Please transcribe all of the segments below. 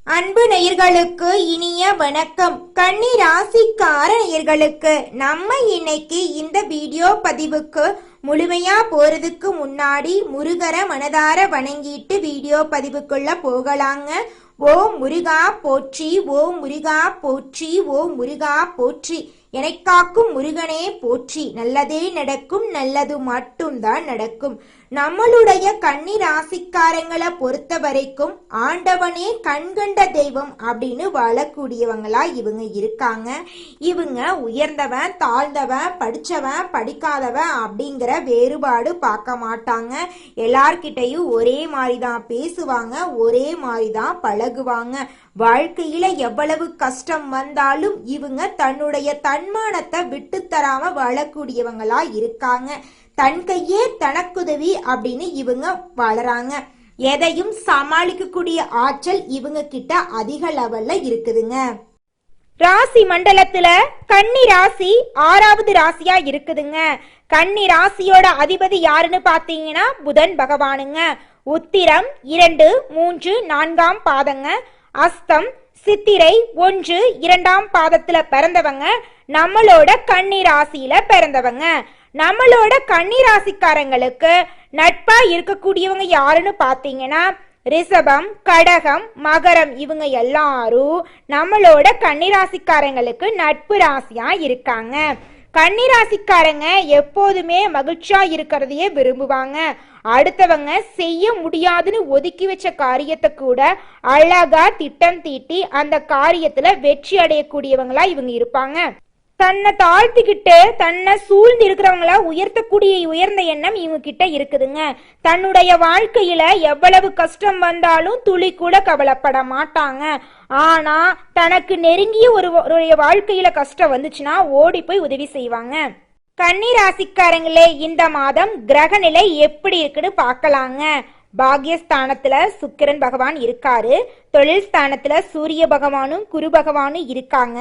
அன்பு நேயர்களுக்கு இனிய வணக்கம். கன்னி ராசிக்கார நேயர்களுக்கு நம்ம இன்னைக்கு இந்த வீடியோ பதிவுக்கு முழுமையா போறதுக்கு முன்னாடி முருகரை மனதார வணங்கிட்டு வீடியோ பதிவுக்குள்ள போகலாங்க. ஓம் முருகா போற்றி, ஓம் முருகா போற்றி, ஓம் முருகா போற்றி, எனக்காக்கும் முருகனே போற்றி. நல்லதே நடக்கும், நல்லது மட்டும்தான் நடக்கும். நம்மளுடைய கன்னி ராசிக்காரங்களை பொறுத்த வரைக்கும் ஆண்டவனே கண்கண்ட தெய்வம் அப்படின்னு வாழக்கூடியவங்களா இவங்க இருக்காங்க. இவங்க உயர்ந்தவன் தாழ்ந்தவன் படிச்சவன் படிக்காதவன் அப்படிங்கிற வேறுபாடு பார்க்க மாட்டாங்க. எல்லார்கிட்டையும் ஒரே மாதிரி தான் பேசுவாங்க, ஒரே மாதிரி தான் பழகுவாங்க. வாழ்க்கையில எவ்வளவு கஷ்டம் வந்தாலும் இவங்க தன்னுடைய தன்மானத்தை விட்டு தராம வாழக்கூடியவங்களா இருக்காங்க. தன் கையே தனக்குதவி அப்படின்னு இவங்க வாழறாங்க. எதையும் சமாளிக்கக்கூடிய ஆற்றல் இவங்க கிட்ட அதிக லெவல்ல இருக்குதுங்க. ராசி மண்டலத்துல கன்னி ராசி 6வது ராசியா இருக்குதுங்க. கன்னி ராசியோட அதிபதி யாருன்னு பாத்தீங்கன்னா புதன் பகவானுங்க. உத்திரம் 2, 3, 4ஆம் பாதங்க. அஸ்தம் சித்திரை 1, 2ஆம் பாதத்துல பிறந்தவங்க நம்மளோட கன்னி ராசியில பிறந்தவங்க. நம்மளோட கன்னி ராசிக்காரங்களுக்கு நட்பா இருக்கக்கூடியவங்க யாருன்னு பாத்தீங்கன்னா ரிஷபம், கடகம், மகரம், இவங்க எல்லாரும் நம்மளோட கன்னி ராசிக்காரங்களுக்கு நட்பு ராசியா இருக்காங்க. கன்னி ராசிக்காரங்க எப்போதுமே மகிழ்ச்சியா இருக்கிறதையே விரும்புவாங்க. அடுத்தவங்க செய்ய முடியாதுன்னு ஒதுக்கி வச்ச காரியத்தை கூட அழகா திட்டம் தீட்டி அந்த காரியத்துல வெற்றி அடையக்கூடியவங்களா இவங்க இருப்பாங்க. தன்னை தாழ்த்திக்கிட்டு தன்னை சூழ்ந்து இருக்கிறவங்கள உயர்த்தக்கூடிய உயர்ந்த எண்ணம் இவங்க கிட்ட இருக்குதுங்க. தன்னுடைய வாழ்க்கையில எவ்வளவு கஷ்டம் வந்தாலும் துளி கூட கவலைப்பட மாட்டாங்க. ஆனா தனக்கு நெருங்கிய ஒரு வாழ்க்கையில கஷ்டம் வந்துச்சுன்னா ஓடி போய் உதவி செய்வாங்க. கன்னி ராசிக்காரங்களே, இந்த மாதம் கிரக நிலை எப்படி இருக்குன்னு பார்க்கலாங்க. பாக்யஸ்தானத்துல சுக்கிரன் பகவான் இருக்காரு. தொழில் ஸ்தானத்துல சூரிய பகவானும் குரு பகவானும் இருக்காங்க.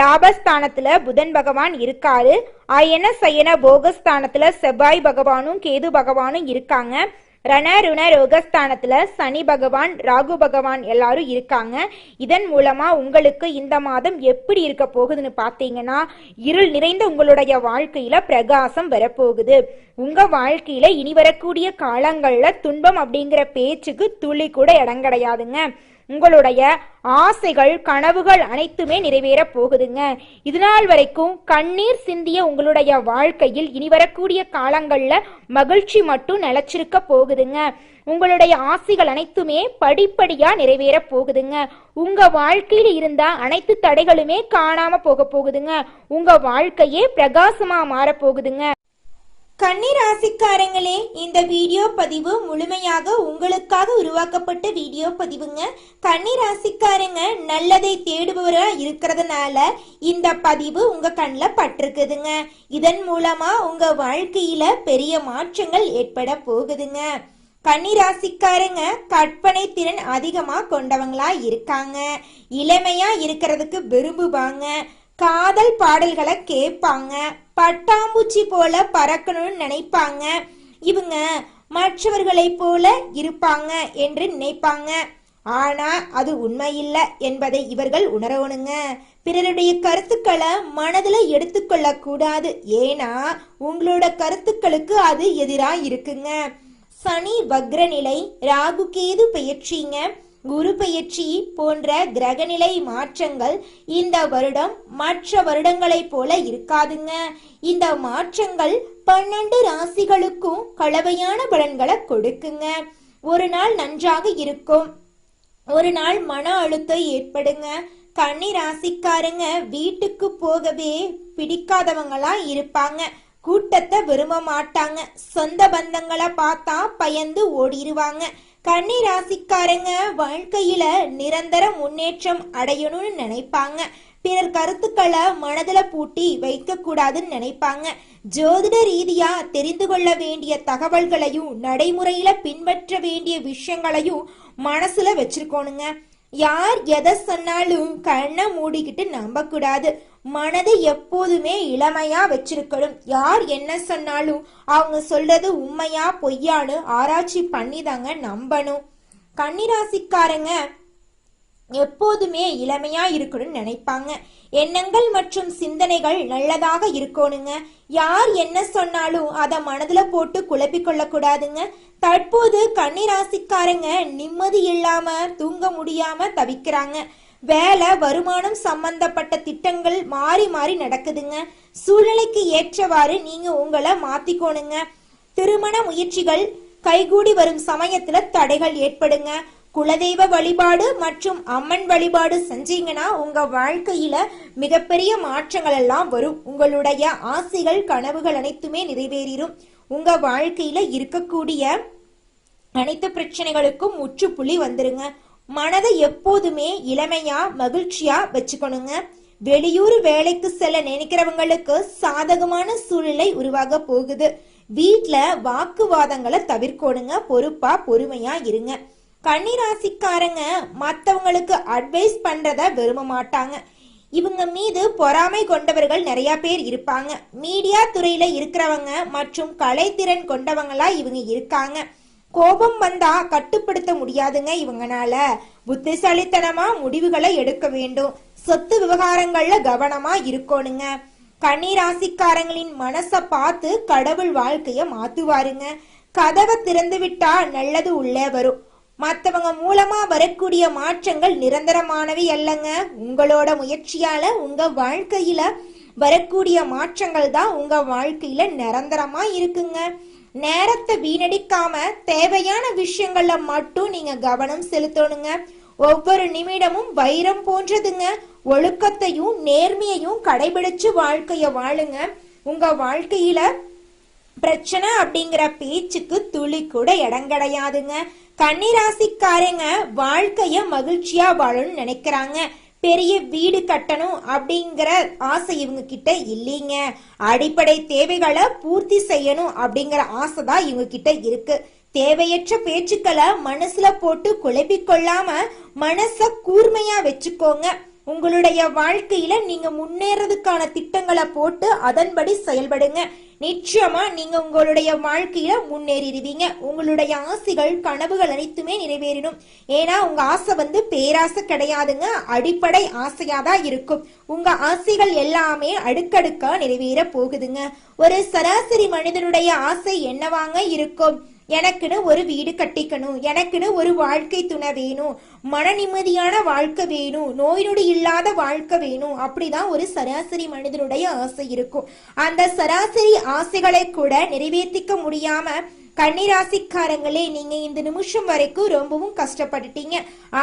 லாபஸ்தானத்துல புதன் பகவான் இருக்காரு. அயன சயன போகஸ்தானத்துல செவ்வாய் பகவானும் கேது பகவானும் இருக்காங்க. ரண ருண ரோகஸ்தானத்துல சனி பகவான் ராகு பகவான் எல்லாரும் இருக்காங்க. இதன் மூலமா உங்களுக்கு இந்த மாதம் எப்படி இருக்க போகுதுன்னு பாத்தீங்கன்னா இருள் நிறைந்த உங்களுடைய வாழ்க்கையில பிரகாசம் வரப்போகுது. உங்க வாழ்க்கையில இனி வரக்கூடிய காலங்கள்ல துன்பம் அப்படிங்கிற பேச்சுக்கு துளி கூட இடம் கிடையாதுங்க. உங்களுடைய ஆசைகள் கனவுகள் அனைத்துமே நிறைவேற போகுதுங்க. இதனால் வரைக்கும் கண்ணீர் சிந்திய உங்களுடைய வாழ்க்கையில் இனி வரக்கூடிய காலங்கள்ல மகிழ்ச்சி மட்டும் நிலைச்சிருக்க போகுதுங்க. உங்களுடைய ஆசைகள் அனைத்துமே படிப்படியா நிறைவேற போகுதுங்க. உங்க வாழ்க்கையில இருந்த அனைத்து தடைகளுமே காணாம போக போகுதுங்க. உங்க வாழ்க்கையே பிரகாசமா மாற போகுதுங்க. கன்னி ராசிக்காரங்களே, இந்த வீடியோ பதிவு முழுமையாக உங்களுக்காக உருவாக்கப்பட்ட வீடியோ பதிவுங்க. கன்னி ராசிக்காரங்க நல்லதை தேடுபவரா இருக்கிறதுனால இந்த பதிவு உங்க கண்ணில் பட்டிருக்குதுங்க. இதன் மூலமா உங்க வாழ்க்கையில பெரிய மாற்றங்கள் ஏற்பட போகுதுங்க. கன்னி ராசிக்காரங்க கற்பனை திறன் அதிகமா கொண்டவங்களா இருக்காங்க. இளமையா இருக்கிறதுக்கு விரும்புவாங்க. காதல் பாடல்களை கேட்பாங்க. பட்டாம்பூச்சி போல பறக்கணும்னு நினைப்பாங்க. இவங்க மற்றவர்களை போல இருப்பாங்க என்று நினைப்பாங்க. ஆனா அது உண்மையில்லை என்பதை இவர்கள் உணரணுங்க. பிறருடைய கருத்துக்களை மனதில் எடுத்துக்கொள்ள கூடாது. ஏன்னா உங்களோட கருத்துக்களுக்கு அது எதிராக இருக்குங்க. சனி வக்ரநிலை, ராகு கேது பெயர்ச்சிங்க, குரு பெயர்ச்சி போன்ற கிரகநிலை மாற்றங்கள் இந்த வருடம் மற்ற வருடங்களை போல இருக்காதுங்க. இந்த மாற்றங்கள் 12 ராசிகளுக்கும் கலவையான பலன்களை கொடுக்குங்க. ஒரு நாள் நன்றாக இருக்கும், ஒரு நாள் மன அழுத்தம் ஏற்படுங்க. கன்னி ராசிக்காரங்க வீட்டுக்கு போகவே பிடிக்காதவங்களா இருப்பாங்க. கூட்டத்தை விரும்ப மாட்டாங்க. சொந்த பந்தங்களை பார்த்தா பயந்து ஓடிடுவாங்க. கன்னி ராசிக்காரங்க வாழ்க்கையில நிரந்தர முன்னேற்றம் அடையணும்னு நினைப்பாங்க. பிறர் கருத்துக்களை மனதில பூட்டி வைக்க கூடாதுன்னு நினைப்பாங்க. ஜோதிட ரீதியா தெரிந்து கொள்ள வேண்டிய தகவல்களையும் நடைமுறையில பின்பற்ற வேண்டிய விஷயங்களையும் மனசுல வச்சிருக்கோனுங்க. யார் எதை சொன்னாலும் கண்ணை மூடிக்கிட்டு நம்ப கூடாது. மனதை எப்போதுமே இளமையா வச்சிருக்கணும். யார் என்ன சொன்னாலும் அவங்க சொல்றது உண்மையா பொய்யான்னு ஆராய்ச்சி பண்ணி தாங்க நம்பணும். கன்னிராசிக்காரங்க எப்போதுமே இளமையா இருக்கணும்னு நினைப்பாங்க. எண்ணங்கள் மற்றும் சிந்தனைகள் நல்லதாக இருக்கணுங்க. யார் என்ன சொன்னாலும் அதை மனதுல போட்டு குழப்பிக் கொள்ள கூடாதுங்க. தற்போது கன்னிராசிக்காரங்க நிம்மதி இல்லாம தூங்க முடியாம தவிக்கிறாங்க. வேலை வருமானம் சம்பந்தப்பட்ட திட்டங்கள் மாறி மாறி நடக்குதுங்க. சூழ்நிலைக்கு ஏற்றவாறு நீங்க உங்களை மாத்திக்கோணுங்க. திருமண முயற்சிகள் கைகூடி வரும் சமயத்துல தடைகள் ஏற்படுங்க. குலதெய்வ வழிபாடு மற்றும் அம்மன் வழிபாடு செஞ்சீங்கன்னா உங்க வாழ்க்கையில மிகப்பெரிய மாற்றங்கள் எல்லாம் வரும். உங்களுடைய ஆசைகள் கனவுகள் அனைத்துமே நிறைவேறும். உங்க வாழ்க்கையில இருக்கக்கூடிய அனைத்து பிரச்சனைகளுக்கும் முற்றுப்புள்ளி வந்துருங்க. மனதை எப்போதுமே இளமையா மகிழ்ச்சியா வச்சுக்கணுங்க. வெளியூர் வேலைக்கு செல்ல நினைக்கிறவங்களுக்கு சாதகமான சூழ்நிலை உருவாக போகுது. வீட்டுல வாக்குவாதங்களை தவிர்க்கணுங்க. பொறுப்பா பொறுமையா இருங்க. கன்னிராசிக்காரங்க மற்றவங்களுக்கு அட்வைஸ் பண்றத விரும்ப மாட்டாங்க. இவங்க மீது பொறாமை கொண்டவர்கள் நிறைய பேர் இருப்பாங்க. மீடியா துறையில இருக்கிறவங்க மற்றும் கலைத்திறன் கொண்டவங்களா இவங்க இருக்காங்க. கோபம் வந்தா கட்டுப்படுத்த முடியாதுங்க இவங்கனால. புத்திசாலித்தனமா முடிவுகளை எடுக்க வேண்டும். சொத்து விவகாரங்கள்ல கவனமா இருக்கணுங்க. கன்னிராசிக்காரங்களின் மனசை பார்த்து கடவுள் வாழ்க்கைய மாத்துவாருங்க. கதவை திறந்து விட்டா நல்லது உள்ளே வரும். மற்றவங்க மூலமா வரக்கூடிய மாற்றங்கள் நிரந்தரமானவை அல்லங்க. உங்களோட முயற்சியால உங்க வாழ்க்கையில வரக்கூடிய மாற்றங்கள் தான் உங்க வாழ்க்கையில நிரந்தரமா இருக்குங்க. நேரத்தை வீணடிக்காம தேவையான விஷயங்கள்ல மட்டும் நீங்க கவனம் செலுத்தணுங்க. ஒவ்வொரு நிமிடமும் வைரம் போன்றதுங்க. ஒழுக்கத்தையும் நேர்மையையும் கடைபிடிச்சு வாழ்க்கைய வாழுங்க. உங்க வாழ்க்கையில பிரச்சனை அப்படிங்கிற பேச்சுக்கு துளி கூட இடம் கிடையாதுங்க. கன்னிராசிக்காரங்க வாழ்க்கைய மகிழ்ச்சியா வாழணும்னு நினைக்கிறாங்க. பெரிய வீடு கட்டணும் அப்படிங்கிற ஆசை இவங்க கிட்ட இல்லைங்க. அடிப்படை தேவைகளை பூர்த்தி செய்யணும் அப்படிங்கிற ஆசை தான் இவங்க கிட்ட இருக்கு. தேவையற்ற பேச்சுக்களை மனசுல போட்டு குழப்பிக் கொள்ளாம மனச கூர்மையா வச்சுக்கோங்க. உங்களுடைய வாழ்க்கையில நீங்க முன்னேறதுக்கான திட்டங்களை போட்டு அதன்படி செயல்படுங்க. நிச்சயமா நீங்க உங்களுடைய வாழ்க்கையில முன்னேறிடுவீங்க. உங்களுடைய ஆசைகள் கனவுகள் அனைத்துமே நிறைவேறணும். ஏன்னா உங்க ஆசை பேராசை கிடையாதுங்க. அடிப்படை ஆசையாதான் இருக்கும். உங்க ஆசைகள் எல்லாமே அடுக்கடுக்கா நிறைவேற போகுதுங்க. ஒரு சராசரி மனிதனுடைய ஆசை என்னவாங்க இருக்கும்? எனக்குன்னு ஒரு வீடு கட்டிக்கணும், எனக்குன்னு ஒரு வாழ்க்கை துணை வேணும், மன நிம்மதியான வாழ்க்கை வேணும், நோய் நொடி இல்லாத வாழ்க்கை வேணும். அப்படிதான் ஒரு சராசரி மனிதனுடைய ஆசை இருக்கும். அந்த சராசரி ஆசைகளை கூட நிறைவேற்றிக்க முடியாம கன்னிராசிக்காரங்களே நீங்க இந்த நிமிஷம் வரைக்கும் ரொம்பவும் கஷ்டப்பட்டுட்டீங்க.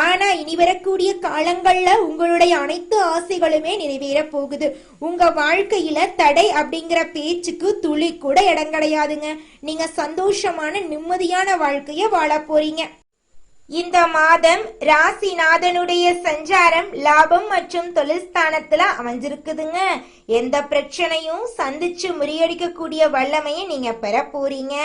ஆனா இனி வரக்கூடிய காலங்கள்ல உங்களுடைய அனைத்து ஆசைகளுமே நிறைவேற போகுது. உங்க வாழ்க்கையில தடை அப்படிங்கிற பேச்சுக்கு துளி கூட இடம் கிடையாதுங்க. நீங்க சந்தோஷமான நிம்மதியான வாழ்க்கைய வாழ போறீங்க. இந்த மாதம் ராசிநாதனுடைய சஞ்சாரம் லாபம் மற்றும் தொழில் ஸ்தானத்துல அமைஞ்சிருக்குதுங்க. எந்த பிரச்சனையும் சந்திச்சு முறியடிக்கக்கூடிய வல்லமையை நீங்க பெற போறீங்க.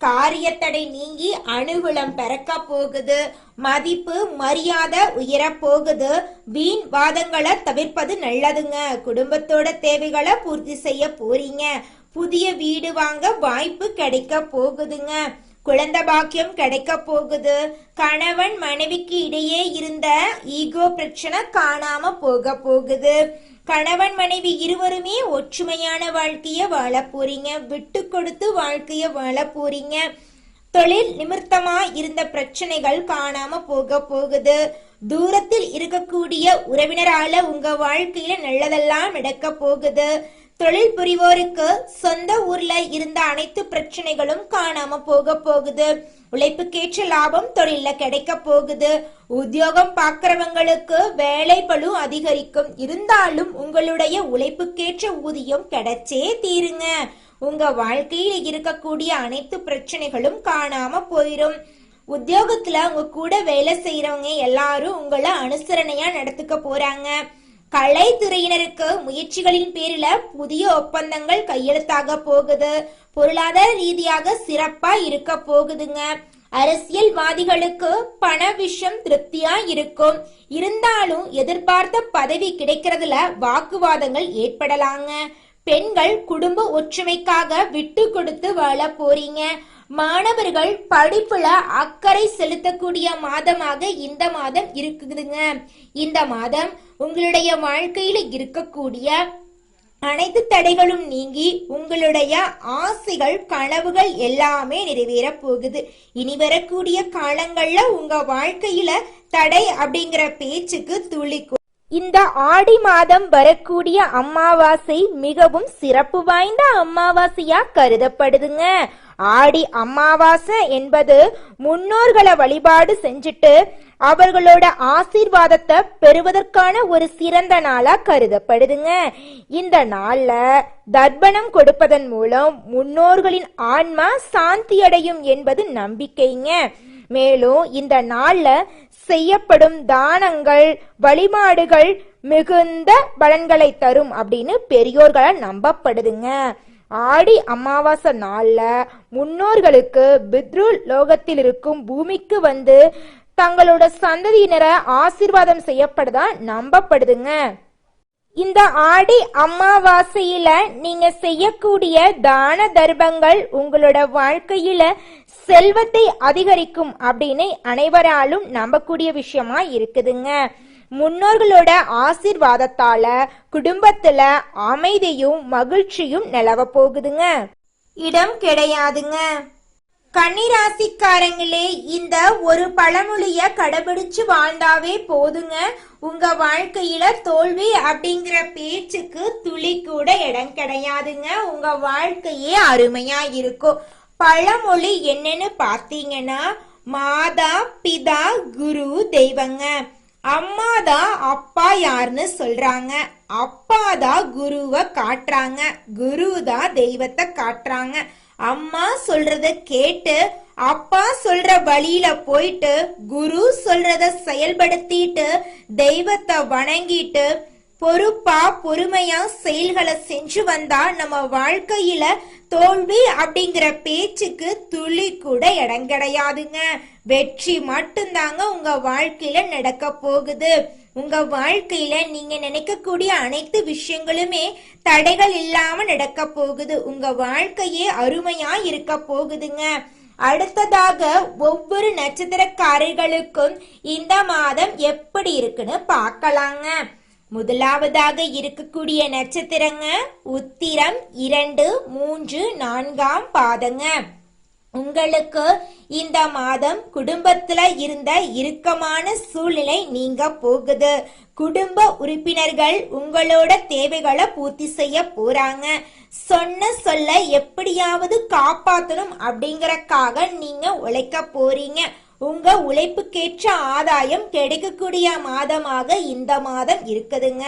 காரியத்தடை நீங்கி அனுகூலம் பிறக்க போகுது. மதிப்பு மரியாதை உயர போகுது. வீண் வாதங்களை தவிர்ப்பது நல்லதுங்க. குடும்பத்தோட தேவைகளை பூர்த்தி செய்ய போறீங்க. புதிய வீடு வாங்க வாய்ப்பு கிடைக்க போகுதுங்க. குழந்தை பாக்கியம் கிடைக்க போகுது. கணவன் மனைவிக்கு இடையே இருந்த ஈகோ பிரச்சனை காணாம போக போகுது. கணவன் மனைவி இருவருமே ஒற்றுமையான வாழ்க்கைய வாழ போறீங்க. விட்டு கொடுத்து வாழ்க்கைய வாழ போறீங்க. தொழில் நிமித்தமா இருந்த பிரச்சனைகள் காணாம போக போகுது. தூரத்தில் இருக்கக்கூடிய உறவினரால உங்க வாழ்க்கையில நல்லதெல்லாம் நடக்க போகுது. தொழில் புரிவோருக்கு சொந்த ஊர்ல இருந்த அனைத்து பிரச்சனைகளும் காணாம போக போகுது. உழைப்புக்கேற்ற லாபம் தொழில கிடைக்க போகுது. உத்தியோகம் பார்க்கிறவங்களுக்கு வேலை பளு அதிகரிக்கும். இருந்தாலும் உங்களுடைய உழைப்புக்கேற்ற ஊதியம் கிடைச்சே தீருங்க. உங்க வாழ்க்கையில இருக்கக்கூடிய அனைத்து பிரச்சனைகளும் காணாம போயிரும். உத்தியோகத்துல உங்க கூட வேலை செய்யறவங்க எல்லாரும் உங்களை அனுசரணையா நடத்துக்க போறாங்க. கலைத்துறையினருக்கு முயற்சிகளின் பேரில புதிய ஒப்பந்தங்கள் கையெழுத்தாக போகுது. பொருளாதார ரீதியாக சிறப்பா இருக்க போகுதுங்க. அரசியல்வாதிகளுக்கு பண விஷயம் திருப்தியா இருக்கும். இருந்தாலும் எதிர்பார்த்த பதவி கிடைக்கிறதுல வாக்குவாதங்கள் ஏற்படலாங்க. பெண்கள் குடும்ப ஒற்றுமைக்காக விட்டு கொடுத்து வாழ போறீங்க. மாணவர்கள் படிப்புல அக்கறை செலுத்தக்கூடிய மாதமாக இந்த மாதம் இருக்குதுங்க. இந்த மாதம் உங்களுடைய வாழ்க்கையில இருக்கக்கூடிய அனைத்து தடைகளும் நீங்கி உங்களுடைய ஆசைகள் கனவுகள் எல்லாமே நிறைவேற போகுது. இனி வரக்கூடிய காலங்கள்ல உங்க வாழ்க்கையில தடை அப்படிங்கிற பேச்சுக்கு துளி. இந்த ஆடி மாதம் வரக்கூடிய அமாவாசை மிகவும் சிறப்பு வாய்ந்த அமாவாசையா கருதப்படுதுங்க. ஆடி அமாவாசை என்பது முன்னோர்களை வழிபாடு செஞ்சுட்டு அவர்களோட ஆசீர்வாதத்தை பெறுவதற்கான ஒரு சிறந்த நாளா கருதப்படுதுங்க. இந்த நாள்ல தர்ப்பணம் கொடுப்பதன் மூலம் முன்னோர்களின் ஆன்மா சாந்தி அடையும் என்பது நம்பிக்கைங்க. மேலும் இந்த நாள்ல செய்யப்படும் தானங்கள் வழிபாடுகள் மிகுந்த பலன்களை தரும் அப்படின்னு பெரியோர்களால் நம்பப்படுதுங்க. ஆடி அமாவாசை நாள்ல முன்னோர்களுக்கு பித்ரு லோகத்தில் இருக்கும் பூமிக்கு வந்து தங்களோட சந்ததியினரை ஆசீர்வாதம் செய்யப்படுதா நம்பப்படுதுங்க. இந்த ஆடி அமாவாசையில நீங்க செய்யக்கூடிய தான தர்மங்கள் உங்களோட வாழ்க்கையில செல்வத்தை அதிகரிக்கும் அப்படின்னு அனைவராலும் நம்பக்கூடிய விஷயமா இருக்குதுங்க. முன்னோர்களோட ஆசீர்வாதத்தால குடும்பத்துல அமைதியும் மகிழ்ச்சியும் நிலவ போகுதுங்க. இடம் கிடையாதுங்க. கன்னிராசிக்காரங்களே, இந்த ஒரு பழமொழிய கடைபிடிச்சு வாழ்ந்தாவே போதுங்க. உங்க வாழ்க்கையில தோல்வி அப்படிங்கிற பேச்சுக்கு துளி கூட இடம் கிடையாதுங்க. உங்க வாழ்க்கையே அருமையா இருக்கும். பழமொழி என்னன்னு பார்த்தீங்கன்னா, மாதா பிதா குரு தெய்வங்க. அம்மாதான் அப்பா யாருன்னு சொல்றாங்க, அப்பாதான் குருவை காட்டுறாங்க, குருதான் தெய்வத்தை காட்டுறாங்க. அம்மா சொல்றத கேட்டு அப்பா சொல்ற வழியில போயிட்டு குரு சொல்றத செயல்படுத்திட்டு தெய்வத்தை வணங்கிட்டு பொறுப்பா பொறுமையா செயல்களை செஞ்சு வந்தா நம்ம வாழ்க்கையில தோல்வி அப்படிங்கிற பேச்சுக்கு துளி கூட இடம் கிடையாதுங்க. வெற்றி மட்டும்தாங்க உங்க வாழ்க்கையில நடக்க போகுது. உங்க வாழ்க்கையில நீங்க நினைக்கக்கூடிய அனைத்து விஷயங்களுமே தடைகள் இல்லாம நடக்க போகுது. உங்க வாழ்க்கையே அருமையா இருக்க போகுதுங்க. அடுத்ததாக ஒவ்வொரு நட்சத்திரக்காரர்களுக்கும் இந்த மாதம் எப்படி இருக்குன்னு பார்க்கலாங்க. முதலாவதாக இருக்கக்கூடிய நட்சத்திரங்க உத்திரம் 2, 3, 4 பாதங்க. உங்களுக்கு இந்த மாதம் குடும்பத்துல இருந்த இறுக்கமான சூழ்நிலை நீங்க போகுது. குடும்ப உறுப்பினர்கள் உங்களோட தேவைகளை பூர்த்தி செய்ய போறாங்க. சொன்ன சொல்ல எப்படியாவது காப்பாற்றணும் அப்படிங்கறக்காக நீங்க உழைக்க போறீங்க. உங்க உழைப்புக்கேற்ற ஆதாயம் கிடைக்கக்கூடிய மாதமாக இந்த மாதம் இருக்குதுங்க.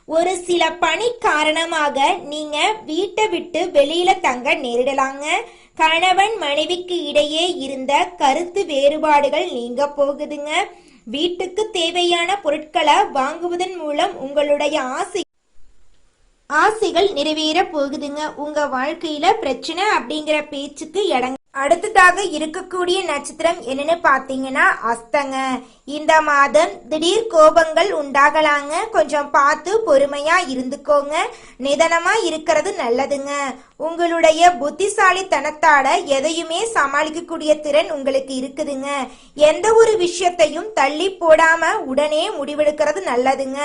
ஒரு சில பணி காரணமாக நீங்க வீட்டை விட்டு வெளியில தங்க நேரிடலாங்க. கணவன் மனைவிக்கு இடையே இருந்த கருத்து வேறுபாடுகள் நீங்க போகுதுங்க. வீட்டுக்கு தேவையான பொருட்களை வாங்குவதன் மூலம் உங்களுடைய ஆசைகள் நிறைவேற போகுதுங்க. உங்க வாழ்க்கையில பிரச்சனை அப்படிங்கிற பேச்சுக்கு இடம். அடுத்ததாக இருக்கக்கூடிய நட்சத்திரம் என்னன்னு பாத்தீங்கன்னா அஸ்தங்க. இந்த மாதம் திடீர் கோபங்கள் உண்டாகலாங்க. கொஞ்சம் பார்த்து பொறுமையா இருந்துக்கோங்க. நிதானமா இருக்கிறது நல்லதுங்க. உங்களுடைய புத்திசாலித்தனத்தால எதையுமே சமாளிக்கக்கூடிய திறன் உங்களுக்கு இருக்குதுங்க. எந்த ஒரு விஷயத்தையும் தள்ளி போடாம உடனே முடிவெடுக்கிறது நல்லதுங்க.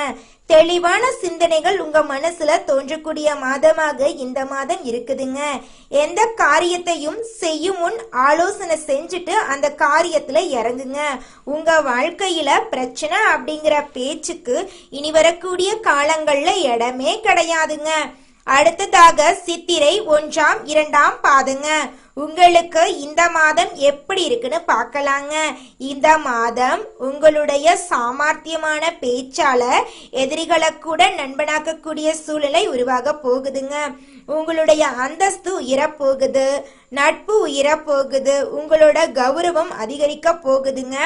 தெளிவான சிந்தனைகள் உங்க மனசுல தோன்றக்கூடிய மாதமாக இந்த மாதம் இருக்குதுங்க. எந்த காரியத்தையும் செய்யும் முன் ஆலோசனை செஞ்சுட்டு அந்த காரியத்துல இறங்குங்க. உங்க வாழ்க்கையில பிரச்சனை அப்படிங்கிற பேச்சுக்கு இனி வரக்கூடிய காலங்கள்ல இடமே கிடையாதுங்க. அடுத்ததாக சித்திரை 1, 2 பாதங்க. உங்களுக்கு இந்த மாதம் எப்படி இருக்குன்னு பார்க்கலாங்க. இந்த மாதம் உங்களுடைய சாமர்த்தியமான பேச்சால எதிரிகளை கூட நண்பனாக்கக்கூடிய சூழ்நிலை உருவாக போகுதுங்க. உங்களுடைய அந்தஸ்து உயரப்போகுது, நட்பு உயரப்போகுது, உங்களோட கௌரவம் அதிகரிக்க போகுதுங்க.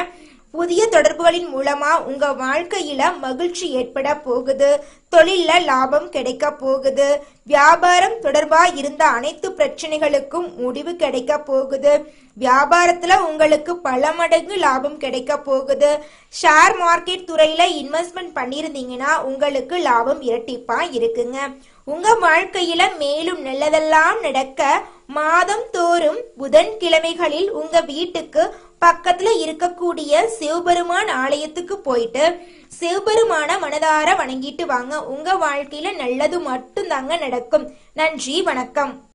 புதிய தொடர்புகளின் மூலமா உங்க வாழ்க்கையில மகிழ்ச்சி ஏற்பட போகுது. தொழில்ல லாபம் கிடைக்க போகுது. வியாபாரம் தொடர்பா இருந்த அனைத்து பிரச்சனைகளுக்கும் முடிவு கிடைக்க போகுது. வியாபாரத்துல உங்களுக்கு பல மடங்கு லாபம் கிடைக்க போகுது. ஷேர் மார்க்கெட் துறையில இன்வெஸ்ட்மெண்ட் பண்ணிருந்தீங்கன்னா உங்களுக்கு லாபம் இரட்டிப்பா இருக்குங்க. உங்க வாழ்க்கையில மேலும் நல்லதெல்லாம் நடக்க மாதம் தோறும் புதன்கிழமைகளில் உங்க வீட்டுக்கு பக்கத்துல இருக்கக்கூடிய சிவபெருமான் ஆலயத்துக்கு போயிட்டு சிவபெருமான மனதார வணங்கிட்டு வாங்க. உங்க வாழ்க்கையில நல்லது மட்டும் தாங்க நடக்கும். நன்றி, வணக்கம்.